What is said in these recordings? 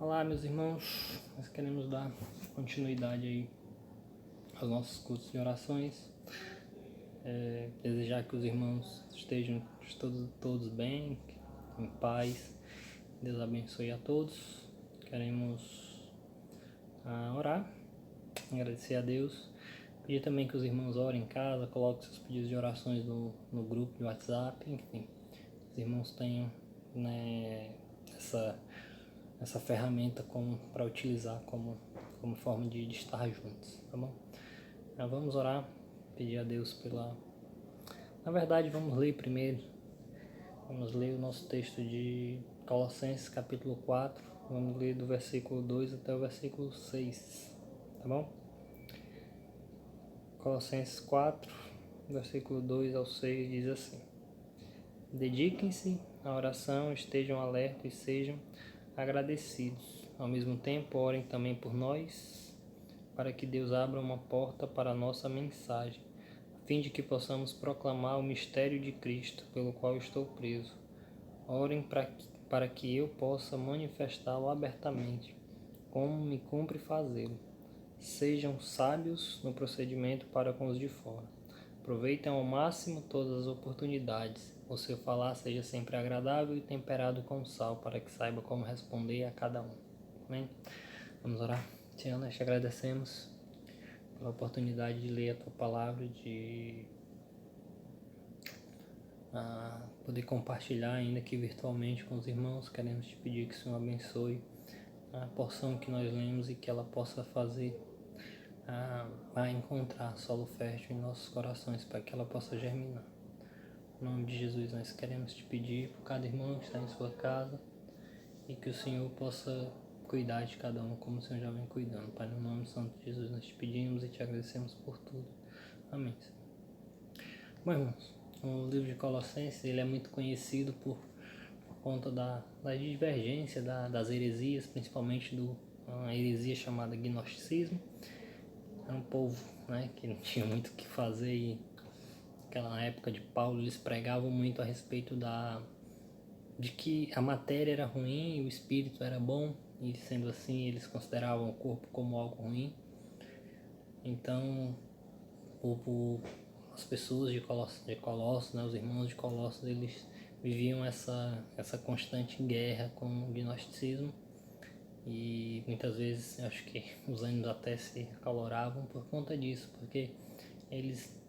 Olá, meus irmãos, nós queremos dar continuidade aí aos nossos cultos de orações, desejar que os irmãos estejam todos bem, em paz. Deus abençoe a todos. Queremos orar, agradecer a Deus, pedir também que os irmãos orem em casa, coloquem seus pedidos de orações no grupo de WhatsApp, enfim, os irmãos tenham, né, essa ferramenta para utilizar como forma de estar juntos, tá bom? Vamos orar, pedir a Deus Na verdade, vamos ler primeiro. Vamos ler o nosso texto de Colossenses capítulo 4. Vamos ler do versículo 2 até o versículo 6, tá bom? Colossenses 4, versículo 2 ao 6 diz assim: Dediquem-se à oração, estejam alertas e sejam agradecidos. Ao mesmo tempo, orem também por nós, para que Deus abra uma porta para a nossa mensagem, a fim de que possamos proclamar o mistério de Cristo, pelo qual estou preso. Orem para que eu possa manifestá-lo abertamente, como me cumpre fazê-lo. Sejam sábios no procedimento para com os de fora. Aproveitem ao máximo todas as oportunidades. O seu falar seja sempre agradável e temperado com sal, para que saiba como responder a cada um. Amém? Vamos orar. Senhor, nós te agradecemos pela oportunidade de ler a tua palavra, de poder compartilhar, ainda que virtualmente, com os irmãos. Queremos te pedir que o Senhor abençoe a porção que nós lemos e que ela possa fazer a encontrar solo fértil em nossos corações, para que ela possa germinar. Em nome de Jesus, nós queremos te pedir por cada irmão que está em sua casa, e que o Senhor possa cuidar de cada um como o Senhor já vem cuidando. Pai, no nome santo de Jesus, nós te pedimos e te agradecemos por tudo. Amém. Bom, irmãos, o livro de Colossenses ele é muito conhecido por conta da divergência das heresias, principalmente uma heresia chamada gnosticismo. Era um povo, né, que não tinha muito o que fazer, e naquela época de Paulo eles pregavam muito a respeito de que a matéria era ruim e o espírito era bom, e sendo assim eles consideravam o corpo como algo ruim. Então as pessoas de Colossos, né, os irmãos de Colossos, eles viviam essa constante guerra com o gnosticismo, e muitas vezes acho que os ânimos até se acaloravam por conta disso, porque eles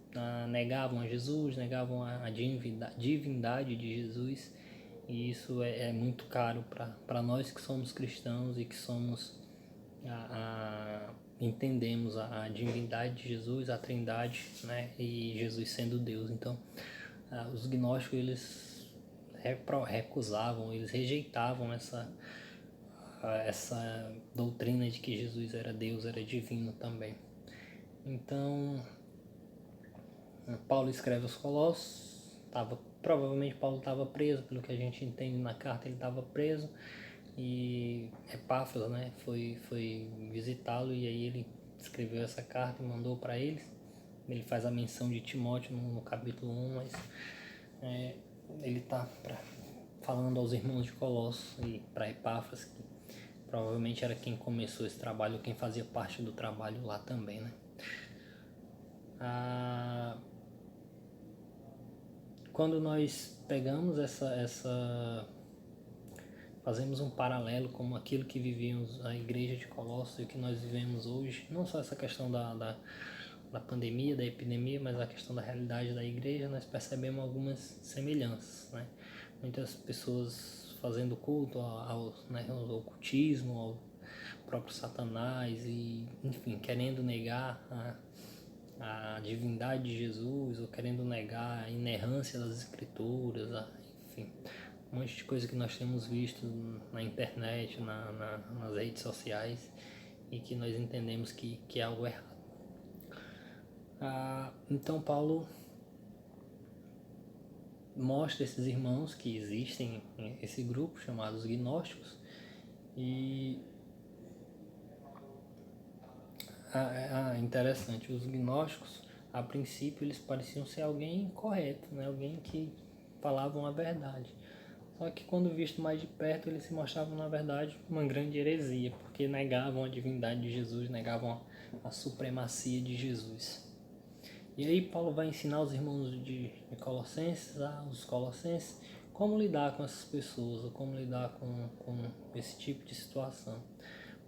negavam a Jesus, negavam a divindade de Jesus, e isso é muito caro para nós que somos cristãos e que somos entendemos a divindade de Jesus, a trindade, né, e Jesus sendo Deus. Então os gnósticos eles recusavam, eles rejeitavam essa doutrina de que Jesus era Deus, era divino também. Então Paulo escreve aos Colossos. Provavelmente Paulo estava preso, pelo que a gente entende na carta, ele estava preso, e Epáfras, né, foi visitá-lo, e aí ele escreveu essa carta e mandou para eles. Ele faz a menção de Timóteo no capítulo 1, mas ele está falando aos irmãos de Colossos e para Epáfras, que provavelmente era quem começou esse trabalho, quem fazia parte do trabalho lá também, né? Quando nós pegamos fazemos um paralelo com aquilo que vivíamos a igreja de Colossos e o que nós vivemos hoje, não só essa questão da pandemia, da epidemia, mas a questão da realidade da igreja, nós percebemos algumas semelhanças, né? Muitas pessoas fazendo culto ao ocultismo, ao próprio Satanás, e enfim, querendo negar a divindade de Jesus, ou querendo negar a inerrância das escrituras, enfim, um monte de coisa que nós temos visto na internet, nas redes sociais, e que nós entendemos que é algo errado. Então Paulo mostra esses irmãos que existem, esse grupo chamado os gnósticos, e interessante, os gnósticos a princípio eles pareciam ser alguém correto, né? Alguém que falavam a verdade, Só que quando visto mais de perto, eles se mostravam, na verdade, uma grande heresia, porque negavam a divindade de Jesus, negavam a supremacia de Jesus. E aí Paulo vai ensinar os irmãos de Colossenses, os colossenses, como lidar com essas pessoas, ou como lidar com esse tipo de situação.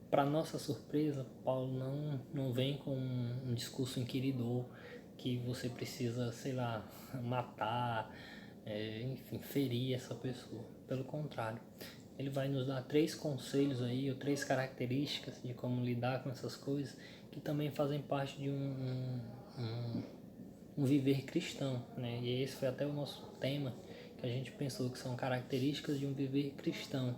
Para nossa surpresa, Paulo não vem com um discurso inquiridor, que você precisa, sei lá, matar, enfim, ferir essa pessoa. Pelo contrário, ele vai nos dar 3 conselhos aí, ou 3 características de como lidar com essas coisas, que também fazem parte de um viver cristão, né? E esse foi até o nosso tema, que a gente pensou que são características de um viver cristão.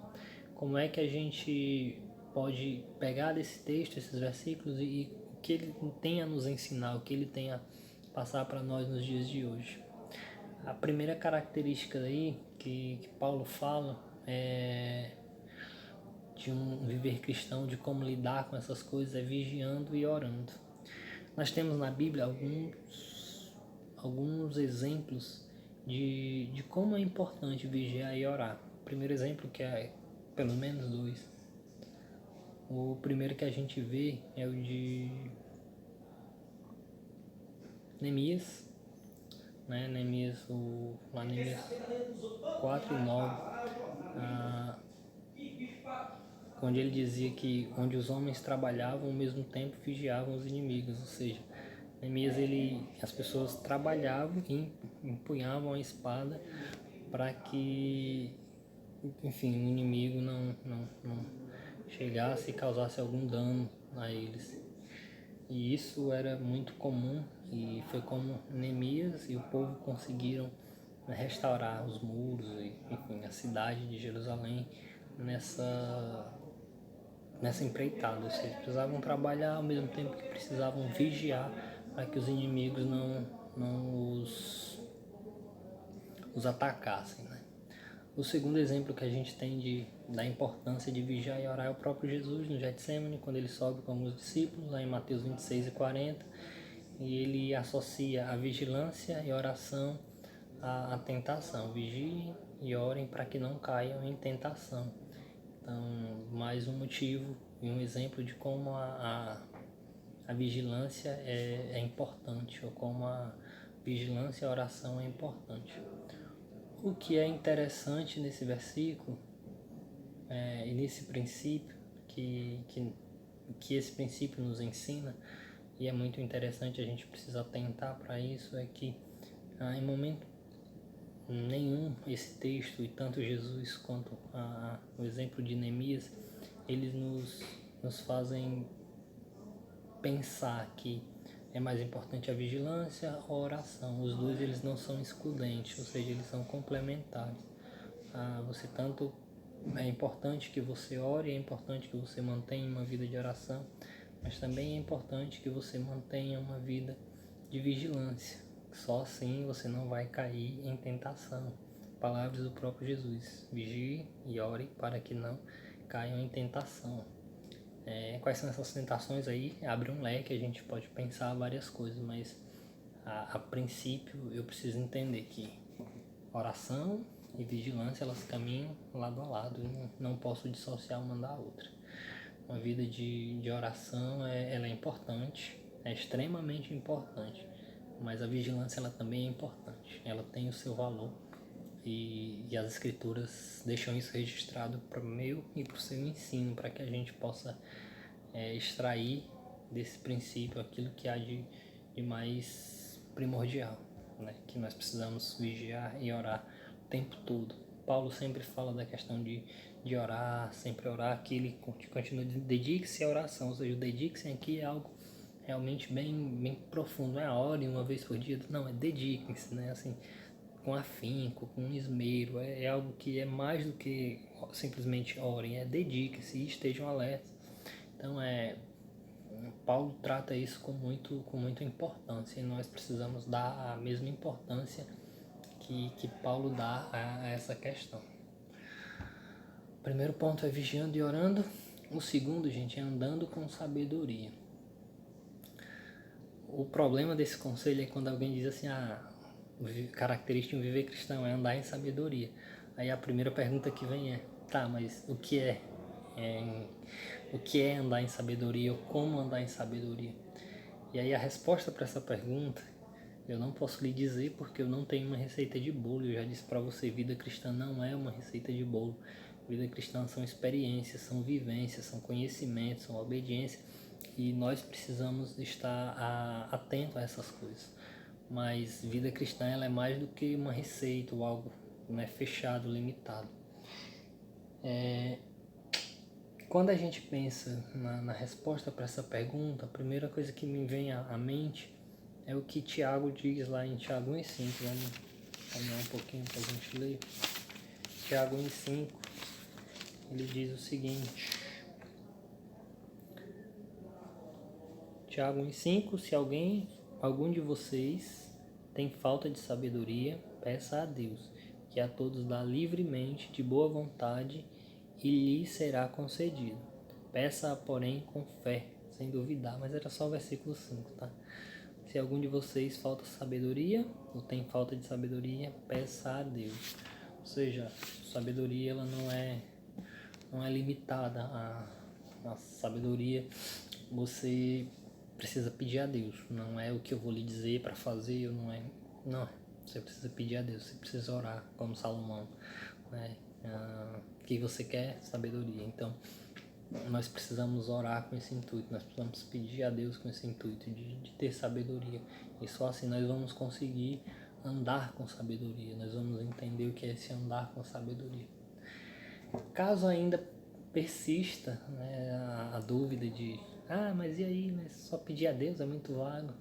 Como é que a gente pode pegar desse texto, esses versículos, e o que ele tem a nos ensinar, o que ele tem a passar para nós nos dias de hoje. A primeira característica aí que Paulo fala é de um viver cristão, de como lidar com essas coisas, é vigiando e orando. Nós temos na Bíblia alguns exemplos de como é importante vigiar e orar. O primeiro exemplo, que é pelo menos 2. O primeiro que a gente vê é o de Neemias, né? Neemias 4 e 9, onde ele dizia que onde os homens trabalhavam, ao mesmo tempo vigiavam os inimigos, ou seja, Neemias, as pessoas trabalhavam e empunhavam a espada para que, enfim, o inimigo não chegasse e causasse algum dano a eles. E isso era muito comum, e foi como Neemias e o povo conseguiram restaurar os muros e, enfim, a cidade de Jerusalém nessa empreitada. Ou seja, precisavam trabalhar ao mesmo tempo que precisavam vigiar para que os inimigos não os atacassem, né? O segundo exemplo que a gente tem da importância de vigiar e orar é o próprio Jesus no Getsemane, quando ele sobe com alguns discípulos, lá em Mateus 26 e 40, e ele associa a vigilância e oração à tentação. Vigiem e orem para que não caiam em tentação. Então, mais um motivo e um exemplo de como a vigilância é importante, ou como a vigilância e a oração é importante. O que é interessante nesse versículo e nesse princípio que esse princípio nos ensina, e é muito interessante, a gente precisa atentar para isso, é que em momento nenhum esse texto, e tanto Jesus quanto o exemplo de Neemias, eles nos fazem pensar que é mais importante a vigilância ou a oração. Os dois, eles não são excludentes, ou seja, eles são complementares. Você tanto é importante que você ore, é importante que você mantenha uma vida de oração, mas também é importante que você mantenha uma vida de vigilância. Só assim você não vai cair em tentação. Palavras do próprio Jesus: vigie e ore para que não caiam em tentação. Quais são essas tentações aí? Abre um leque, a gente pode pensar várias coisas, mas a princípio eu preciso entender que oração e vigilância, elas caminham lado a lado, não posso dissociar uma da outra. Uma vida de oração ela é importante, é extremamente importante, mas a vigilância ela também é importante, ela tem o seu valor, e as escrituras deixam isso registrado para o meu e para o seu ensino, para que a gente possa extrair desse princípio aquilo que há de mais primordial, né? Que nós precisamos vigiar e orar o tempo todo. Paulo sempre fala da questão de orar, sempre orar, que ele continua, dedique-se à oração, ou seja, o dedique-se aqui é algo realmente bem profundo, não é ore uma vez por dia, não, é dediquem-se, né? Assim, com afinco, com esmero, é algo que é mais do que simplesmente orem, dediquem-se e estejam alertas. Então Paulo trata isso com muita importância, e nós precisamos dar a mesma importância que Paulo dá a essa questão. O primeiro ponto é vigiando e orando. O segundo, gente, é andando com sabedoria. O problema desse conselho é quando alguém diz assim, característica de um viver cristão é andar em sabedoria. Aí a primeira pergunta que vem é, tá, mas o que é andar em sabedoria ou como andar em sabedoria? E aí a resposta para essa pergunta eu não posso lhe dizer porque eu não tenho uma receita de bolo. Eu já disse para você, vida cristã não é uma receita de bolo. Vida cristã são experiências, são vivências, são conhecimentos, são obediência. E nós precisamos estar atento a essas coisas. Mas vida cristã ela é mais do que uma receita ou algo, né, fechado, limitado. Quando a gente pensa na resposta para essa pergunta, a primeira coisa que me vem à mente é o que Tiago diz lá em Tiago 1,5. Vamos caminhar um pouquinho para a gente ler. Tiago 1,5, ele diz o seguinte. Tiago 1,5, se algum de vocês tem falta de sabedoria, peça a Deus, que a todos dá livremente, de boa vontade, e lhe será concedido. Peça, porém, com fé, sem duvidar. Mas era só o versículo 5, tá? Se algum de vocês falta sabedoria, ou tem falta de sabedoria, peça a Deus. Ou seja, sabedoria ela não é limitada à sabedoria. Você precisa pedir a Deus. Não é o que eu vou lhe dizer para fazer, não. Você precisa pedir a Deus, você precisa orar, como Salomão, né? O que você quer? Sabedoria. Então, nós precisamos orar com esse intuito, nós precisamos pedir a Deus com esse intuito de ter sabedoria. E só assim nós vamos conseguir andar com sabedoria, nós vamos entender o que é esse andar com sabedoria. Caso ainda persista, né, a dúvida de mas e aí, mas só pedir a Deus é muito vago,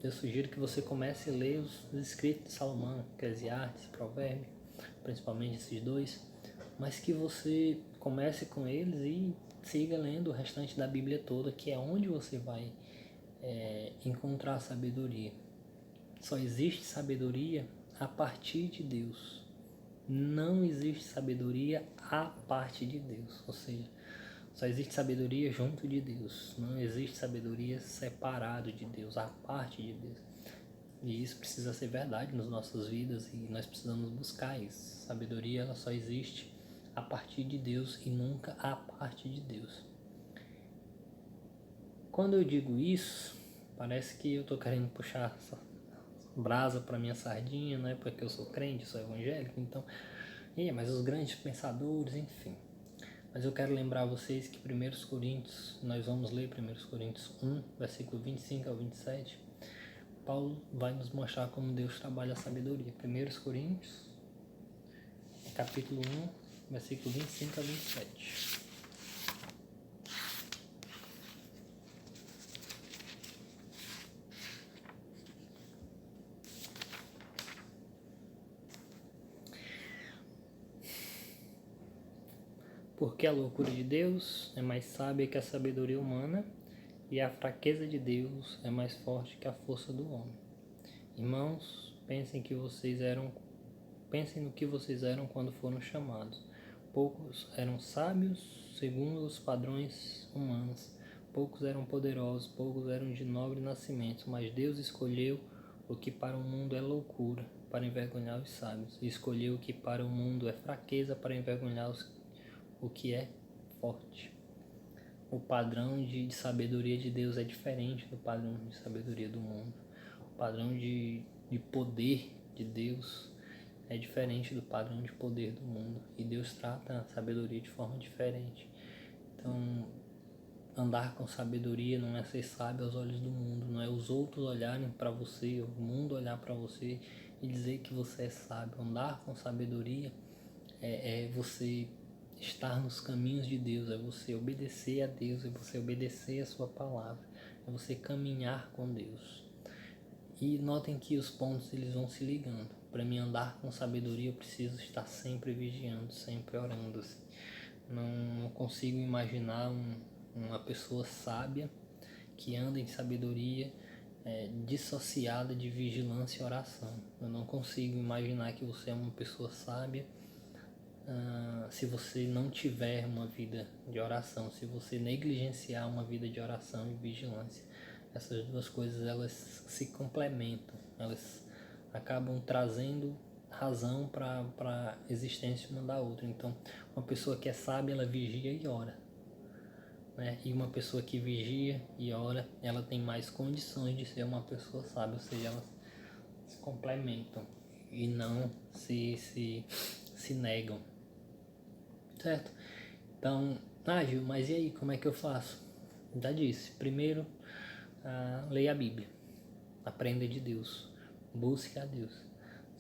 eu sugiro que você comece a ler os escritos de Salomão, Eclesiastes, Provérbios, principalmente esses dois, mas que você comece com eles e siga lendo o restante da Bíblia toda, que é onde você vai encontrar sabedoria. Só existe sabedoria a partir de Deus. Não existe sabedoria à parte de Deus, ou seja, só existe sabedoria junto de Deus. Não existe sabedoria separado de Deus, à parte de Deus. E isso precisa ser verdade nas nossas vidas e nós precisamos buscar isso. Sabedoria ela só existe a partir de Deus e nunca à parte de Deus. Quando eu digo isso, parece que eu estou querendo puxar essa brasa para minha sardinha, né? Porque eu sou crente, sou evangélico, então... mas os grandes pensadores, enfim... Mas eu quero lembrar vocês que 1 Coríntios, nós vamos ler 1 Coríntios 1, versículo 25 ao 27. Paulo vai nos mostrar como Deus trabalha a sabedoria. 1 Coríntios, capítulo 1, versículo 25 a 27. Porque a loucura de Deus é mais sábia que a sabedoria humana, e a fraqueza de Deus é mais forte que a força do homem. Irmãos, pensem no que vocês eram quando foram chamados. Poucos eram sábios segundo os padrões humanos, poucos eram poderosos, poucos eram de nobre nascimento, mas Deus escolheu o que para o mundo é loucura, para envergonhar os sábios, e escolheu o que para o mundo é fraqueza, para envergonhar o que é forte. O padrão de sabedoria de Deus é diferente do padrão de sabedoria do mundo. O padrão de poder de Deus é diferente do padrão de poder do mundo. E Deus trata a sabedoria de forma diferente. Então, andar com sabedoria não é ser sábio aos olhos do mundo. Não é os outros olharem para você, o mundo olhar para você e dizer que você é sábio. Andar com sabedoria é você estar nos caminhos de Deus, é você obedecer a Deus, é você obedecer a sua palavra, é você caminhar com Deus. E notem que os pontos eles vão se ligando. Para mim andar com sabedoria eu preciso estar sempre vigiando, sempre orando. Assim. Não consigo imaginar uma pessoa sábia que anda em sabedoria dissociada de vigilância e oração. Eu não consigo imaginar que você é uma pessoa sábia se você não tiver uma vida de oração, se você negligenciar uma vida de oração e vigilância. Essas duas coisas elas se complementam, elas acabam trazendo razão para a existência uma da outra. Então, uma pessoa que é sábia, ela vigia e ora, né? E uma pessoa que vigia e ora, ela tem mais condições de ser uma pessoa sábia, ou seja, elas se complementam e não se negam, certo? Então, Gil, mas e aí, como é que eu faço? Já disse, primeiro, leia a Bíblia, aprenda de Deus, busque a Deus.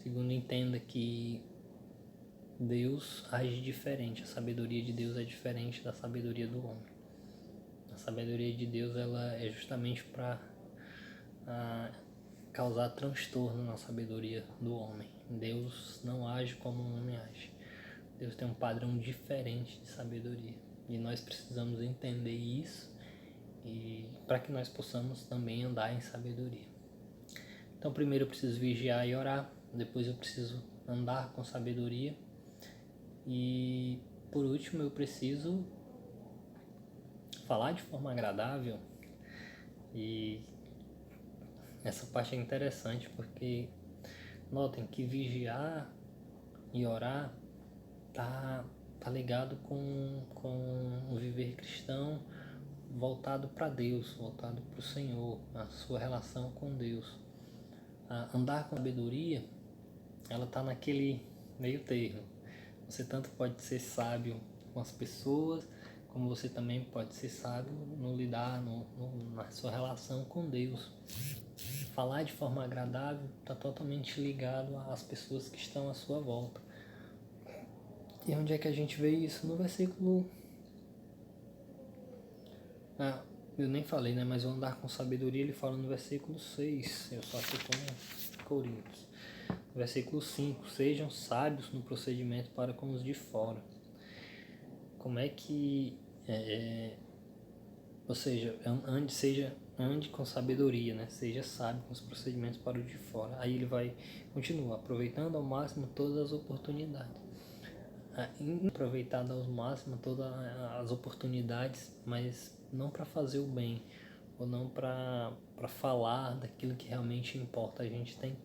Segundo, entenda que Deus age diferente, a sabedoria de Deus é diferente da sabedoria do homem. A sabedoria de Deus, ela é justamente para causar transtorno na sabedoria do homem. Deus não age como o homem age. Deus tem um padrão diferente de sabedoria. E nós precisamos entender isso e para que nós possamos também andar em sabedoria. Então, primeiro eu preciso vigiar e orar, depois eu preciso andar com sabedoria e, por último, eu preciso falar de forma agradável. E essa parte é interessante porque notem que vigiar e orar tá ligado com o viver cristão voltado para Deus, voltado para o Senhor, a sua relação com Deus. Andar com sabedoria, ela está naquele meio termo. Você tanto pode ser sábio com as pessoas, como você também pode ser sábio no lidar, na sua relação com Deus. Falar de forma agradável está totalmente ligado às pessoas que estão à sua volta. E onde é que a gente vê isso? No versículo... eu nem falei, né? Mas o andar com sabedoria, ele fala no versículo 6. Eu só achei como Coríntios. No versículo 5. Sejam sábios no procedimento para com os de fora. Como é que... ou seja, ande com sabedoria, né? Seja sábio com os procedimentos para o de fora. Aí ele vai continuar, aproveitando ao máximo todas as oportunidades. Aproveitando ao máximo todas as oportunidades, mas não para fazer o bem, ou não para falar daquilo que realmente importa. A gente tem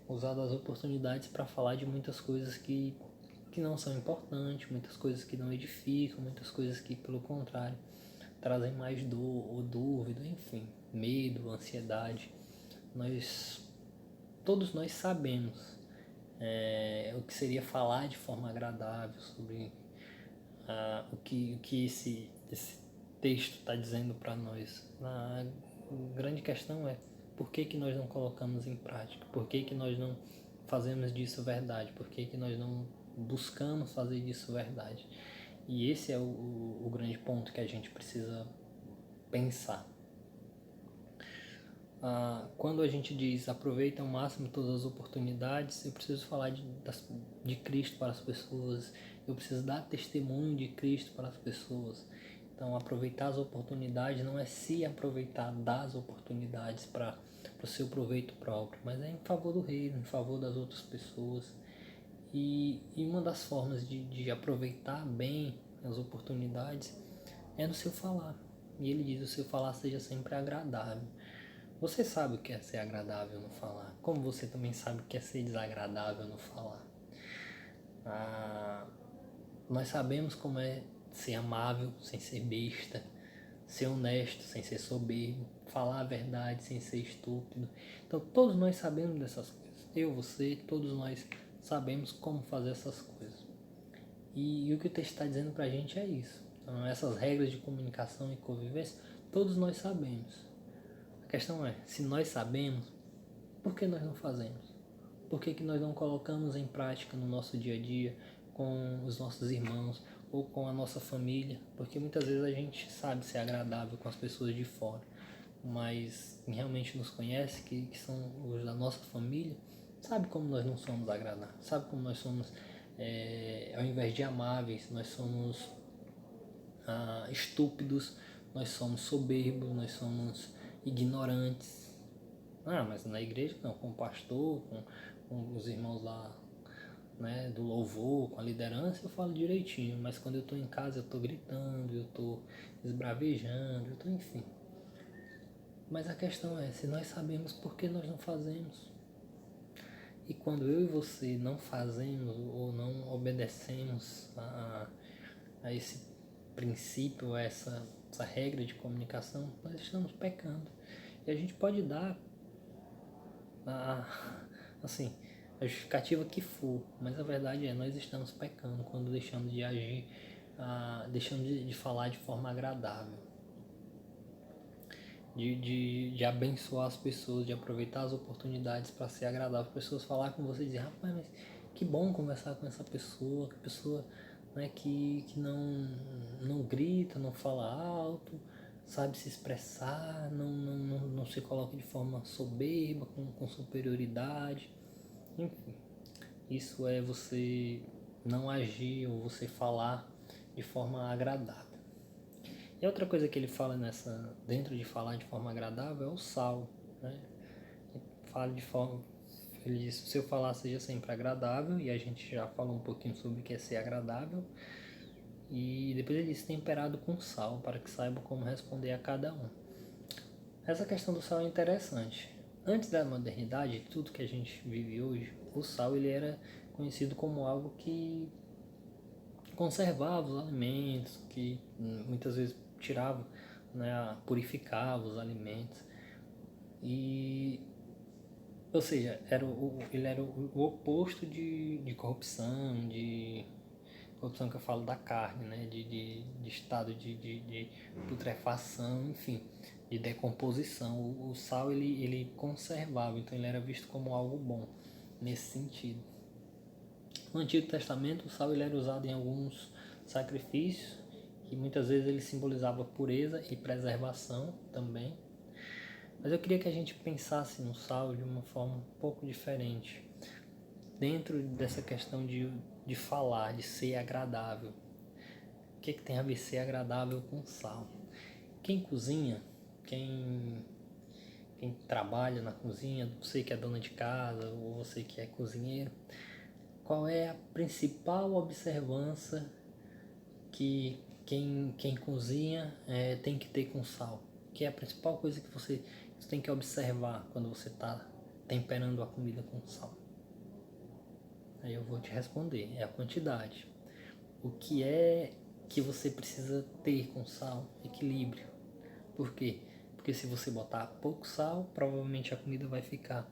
usado as oportunidades para falar de muitas coisas que não são importantes, muitas coisas que não edificam, muitas coisas que, pelo contrário, trazem mais dor ou dúvida, enfim, medo, ansiedade. Todos nós sabemos o que seria falar de forma agradável sobre o que esse texto está dizendo para nós. A grande questão é por que nós não colocamos em prática, por que nós não fazemos disso verdade, por que nós não buscamos fazer disso verdade. E esse é o grande ponto que a gente precisa pensar. Quando a gente diz aproveita ao máximo todas as oportunidades, eu preciso falar de Cristo para as pessoas, eu preciso dar testemunho de Cristo para as pessoas. Então, aproveitar as oportunidades não é se aproveitar das oportunidades para o seu proveito próprio, mas é em favor do reino, em favor das outras pessoas. E uma das formas de aproveitar bem as oportunidades é no seu falar. E ele diz: o seu falar seja sempre agradável. Você sabe o que é ser agradável no falar, como você também sabe o que é ser desagradável no falar. Nós sabemos como é ser amável sem ser besta, ser honesto sem ser soberbo, falar a verdade sem ser estúpido. Então todos nós sabemos dessas coisas. Eu, você, todos nós sabemos como fazer essas coisas. E o que o texto está dizendo para a gente é isso. Então, essas regras de comunicação e convivência, todos nós sabemos. A questão é, se nós sabemos, por que nós não fazemos? Por que nós não colocamos em prática no nosso dia a dia, com os nossos irmãos ou com a nossa família? Porque muitas vezes a gente sabe ser agradável com as pessoas de fora, mas quem realmente nos conhece, que são os da nossa família, sabe como nós não somos agradáveis, sabe como nós somos, ao invés de amáveis, nós somos estúpidos, nós somos soberbos, nós somos ignorantes. Mas na igreja não, com o pastor, com os irmãos lá, né, do louvor, com a liderança, eu falo direitinho, mas quando eu estou em casa eu estou gritando, eu estou esbravejando, eu estou, enfim. Mas a questão é, se nós sabemos, por que nós não fazemos? E quando eu e você não fazemos ou não obedecemos a esse princípio, a essa regra de comunicação, nós estamos pecando. E a gente pode dar assim, a justificativa que for, mas a verdade é, nós estamos pecando quando deixamos de agir, deixamos de falar de forma agradável, de abençoar as pessoas, de aproveitar as oportunidades para ser agradável. As pessoas falar com você e dizer, rapaz, mas que bom conversar com essa pessoa, que pessoa, né, que não grita, não fala alto, sabe se expressar, não se coloca de forma soberba, com superioridade. Enfim, isso é você não agir ou você falar de forma agradável. E outra coisa que ele fala dentro de falar de forma agradável é o sal, né? Ele diz, se eu falar seja sempre agradável, e a gente já falou um pouquinho sobre o que é ser agradável. E depois ele diz temperado com sal, para que saiba como responder a cada um. Essa questão do sal é interessante. Antes da modernidade, tudo que a gente vive hoje, o sal ele era conhecido como algo que conservava os alimentos, que muitas vezes tirava, né, purificava os alimentos. Ou seja, ele era o oposto de corrupção, de corrupção que eu falo da carne, né? De estado de putrefação, enfim, de decomposição. O sal ele conservava, então ele era visto como algo bom nesse sentido. No Antigo Testamento, o sal ele era usado em alguns sacrifícios e muitas vezes ele simbolizava pureza e preservação também. Mas eu queria que a gente pensasse no sal de uma forma um pouco diferente, dentro dessa questão de falar, de ser agradável. O que tem a ver ser agradável com sal? Quem cozinha, quem trabalha na cozinha, você que é dona de casa ou você que é cozinheiro, qual é a principal observância que quem cozinha tem que ter com sal? Que é a principal coisa que você tem que observar quando você está temperando a comida com sal? Aí eu vou te responder, é a quantidade. O que é que você precisa ter com sal? Equilíbrio. Por quê? Porque se você botar pouco sal, provavelmente a comida vai ficar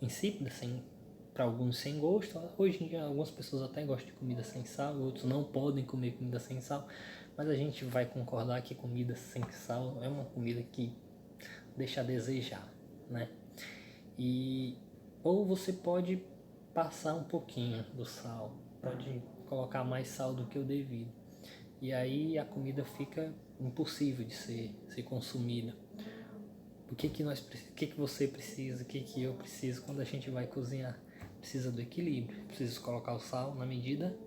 insípida, para alguns sem gosto. Hoje em dia algumas pessoas até gostam de comida sem sal, outros não podem comer comida sem sal, mas a gente vai concordar que comida sem sal é uma comida que deixa a desejar, né? Ou você pode passar um pouquinho do sal, pode colocar mais sal do que o devido, e aí a comida fica impossível de ser consumida. O que você precisa, o que eu preciso quando a gente vai cozinhar? Precisa do equilíbrio, preciso colocar o sal na medida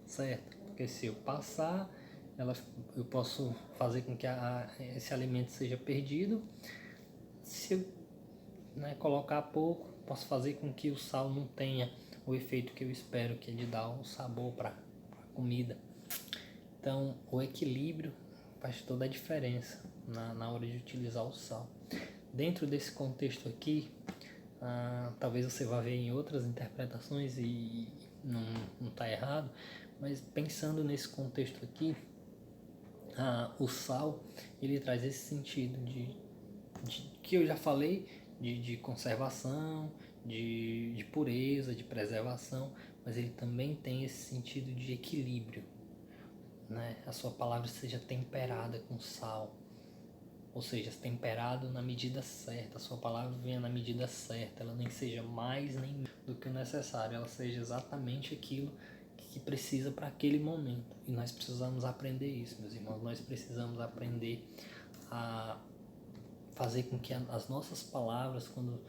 certa, porque se eu passar, eu posso fazer com que esse alimento seja perdido. Se eu colocar pouco, posso fazer com que o sal não tenha o efeito que eu espero, que é de dar um sabor para a comida. Então, o equilíbrio faz toda a diferença na hora de utilizar o sal. Dentro desse contexto aqui, talvez você vá ver em outras interpretações e não está errado, mas pensando nesse contexto aqui, o sal ele traz esse sentido de que eu já falei, de conservação, de pureza, de preservação, mas ele também tem esse sentido de equilíbrio, né? A sua palavra seja temperada com sal, ou seja, temperado na medida certa, a sua palavra venha na medida certa, ela nem seja mais nem menos do que o necessário, ela seja exatamente aquilo que precisa para aquele momento. E nós precisamos aprender isso, meus irmãos, nós precisamos aprender a fazer com que as nossas palavras, quando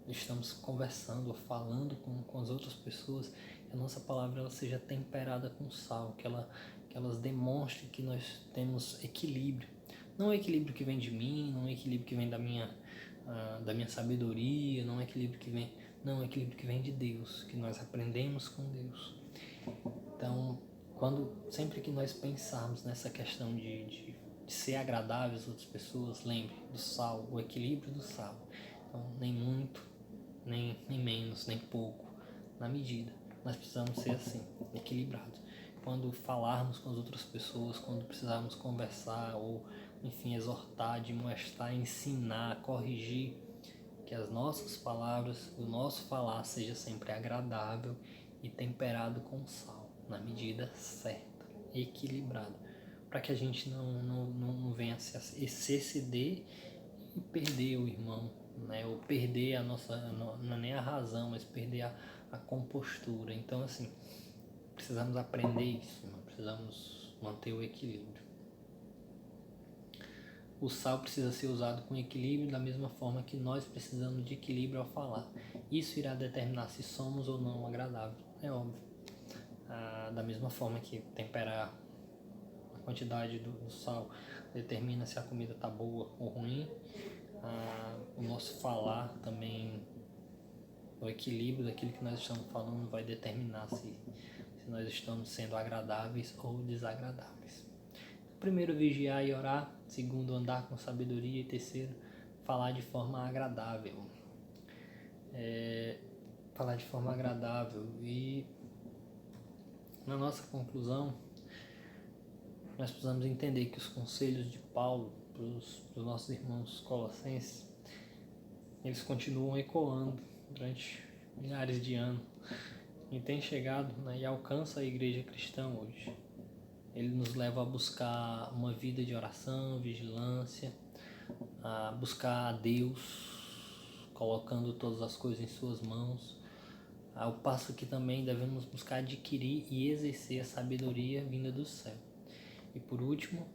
estamos conversando ou falando com as outras pessoas, que a nossa palavra ela seja temperada com sal, que elas demonstrem que nós temos equilíbrio. Não é equilíbrio que vem de mim, não é equilíbrio que vem da minha sabedoria, não é equilíbrio que vem... Não, é equilíbrio que vem de Deus, que nós aprendemos com Deus. Então, sempre que nós pensarmos nessa questão de ser agradável às outras pessoas, lembre do sal, o equilíbrio do sal. Então, nem muito, nem menos, nem pouco, na medida. Nós precisamos ser assim, equilibrados. Quando falarmos com as outras pessoas, quando precisarmos conversar ou, enfim, exortar, admoestar, ensinar, corrigir, que as nossas palavras, o nosso falar seja sempre agradável e temperado com sal, na medida certa, equilibrado, para que a gente não venha a se exceder e perder o irmão, né? Ou perder a nossa, não é nem a razão, mas perder a compostura. Então, assim, precisamos aprender isso, né? Precisamos manter o equilíbrio. O sal precisa ser usado com equilíbrio, da mesma forma que nós precisamos de equilíbrio ao falar. Isso irá determinar se somos ou não agradáveis, é óbvio. Da mesma forma que temperar a quantidade do sal determina se a comida está boa ou ruim, o nosso falar também, o equilíbrio daquilo que nós estamos falando vai determinar se nós estamos sendo agradáveis ou desagradáveis. Primeiro, vigiar e orar. Segundo, andar com sabedoria. E terceiro, falar de forma agradável. Falar de forma agradável. E na nossa conclusão, nós precisamos entender que os conselhos de Paulo para os nossos irmãos colossenses, eles continuam ecoando durante milhares de anos e tem chegado, né, e alcança a igreja cristã hoje. Ele nos leva a buscar uma vida de oração, vigilância, a buscar a Deus, colocando todas as coisas em suas mãos, ao passo que também devemos buscar adquirir e exercer a sabedoria vinda do céu. E por último,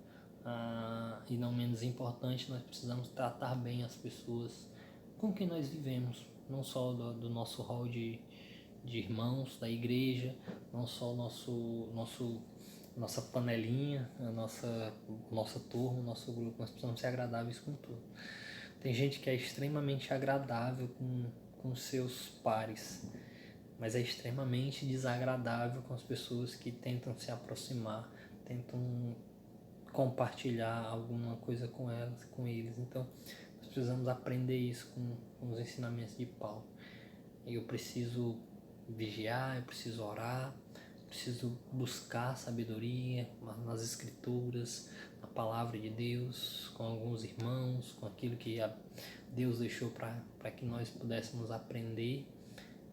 e não menos importante, nós precisamos tratar bem as pessoas com quem nós vivemos, não só do nosso rol de irmãos da igreja, não só nossa panelinha, nossa turma, nosso grupo. Nós precisamos ser agradáveis com tudo. Tem gente que é extremamente agradável com seus pares, mas é extremamente desagradável com as pessoas que tentam se aproximar, tentam compartilhar alguma coisa com elas, com eles. Então, nós precisamos aprender isso com os ensinamentos de Paulo. Eu preciso vigiar, eu preciso orar, preciso buscar sabedoria nas escrituras, na palavra de Deus, com alguns irmãos, com aquilo que Deus deixou para que nós pudéssemos aprender.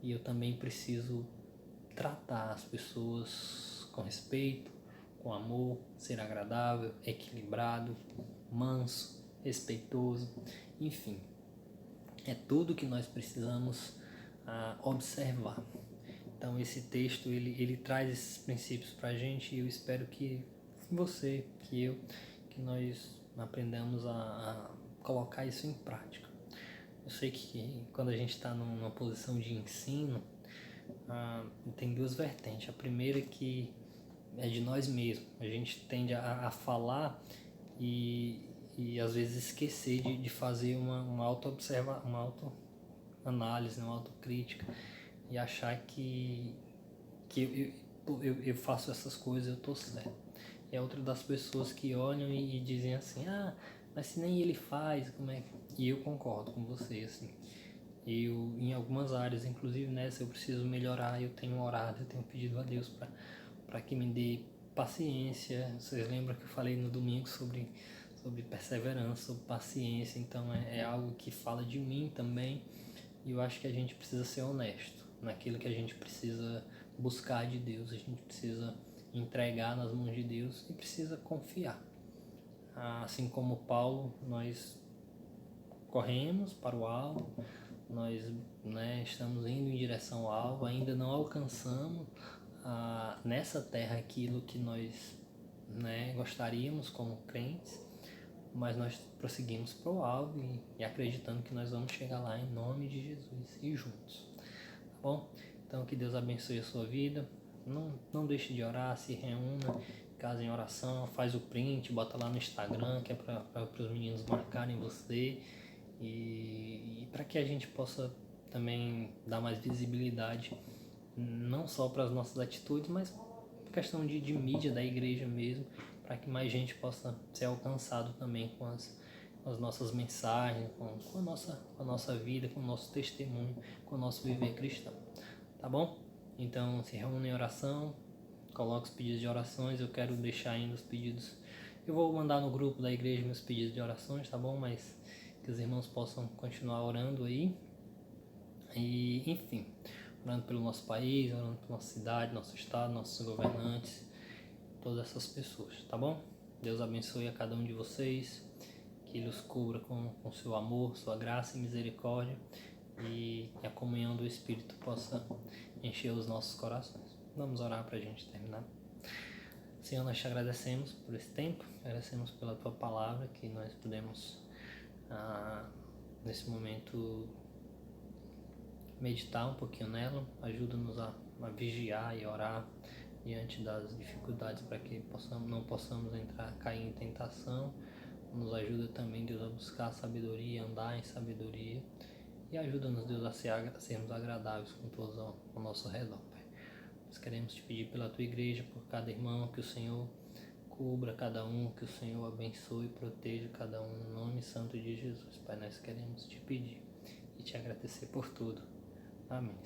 E eu também preciso tratar as pessoas com respeito, com amor, ser agradável, equilibrado, manso, respeitoso, enfim. É tudo que nós precisamos observar. Então esse texto ele traz esses princípios para a gente, e eu espero que você, que nós aprendamos a colocar isso em prática. Eu sei que quando a gente está numa posição de ensino, tem duas vertentes. A primeira é que é de nós mesmos. A gente tende a falar e às vezes esquecer de fazer uma autoanálise, uma autocrítica, e achar que eu faço essas coisas, eu tô certo. É outra das pessoas que olham e dizem assim, mas se nem ele faz, como é? E eu concordo com você, assim. Eu, em algumas áreas, inclusive nessa, eu preciso melhorar, eu tenho orado, eu tenho pedido a Deus para que me dê paciência. Vocês lembram que eu falei no domingo sobre perseverança, sobre paciência? Então é algo que fala de mim também, e eu acho que a gente precisa ser honesto naquilo que a gente precisa buscar de Deus, a gente precisa entregar nas mãos de Deus e precisa confiar. Assim como Paulo, nós corremos para o alvo, nós, estamos indo em direção ao alvo, ainda não alcançamos nessa terra aquilo que nós gostaríamos como crentes, mas nós prosseguimos para o alvo e acreditando que nós vamos chegar lá em nome de Jesus e juntos, tá bom? Então que Deus abençoe a sua vida, não deixe de orar, se reúna, casa em oração, faz o print, bota lá no Instagram, que é para os meninos marcarem você, e para que a gente possa também dar mais visibilidade, não só para as nossas atitudes, mas questão de mídia da igreja mesmo, para que mais gente possa ser alcançado também com as nossas mensagens, com a nossa vida, com o nosso testemunho, com o nosso viver cristão, tá bom? Então se reúne em oração, coloque os pedidos de orações. Eu quero deixar ainda os pedidos, eu vou mandar no grupo da igreja meus pedidos de orações, tá bom? Mas que os irmãos possam continuar orando aí, e enfim, orando pelo nosso país, orando pela nossa cidade, nosso estado, nossos governantes, todas essas pessoas, tá bom? Deus abençoe a cada um de vocês, que Ele os cubra com seu amor, sua graça e misericórdia, e a comunhão do Espírito possa encher os nossos corações. Vamos orar para a gente terminar. Senhor, nós te agradecemos por esse tempo, agradecemos pela Tua palavra, que nós podemos, nesse momento, meditar um pouquinho nela. Ajuda-nos a vigiar e orar diante das dificuldades, para que não possamos cair em tentação. Nos ajuda também, Deus, a buscar sabedoria, andar em sabedoria, e ajuda-nos, Deus, a sermos agradáveis com todos ao nosso redor, Pai. Nós queremos te pedir pela Tua igreja, por cada irmão, que o Senhor cubra cada um, que o Senhor abençoe e proteja cada um, no nome santo de Jesus, Pai. Nós queremos te pedir e te agradecer por tudo. Amém.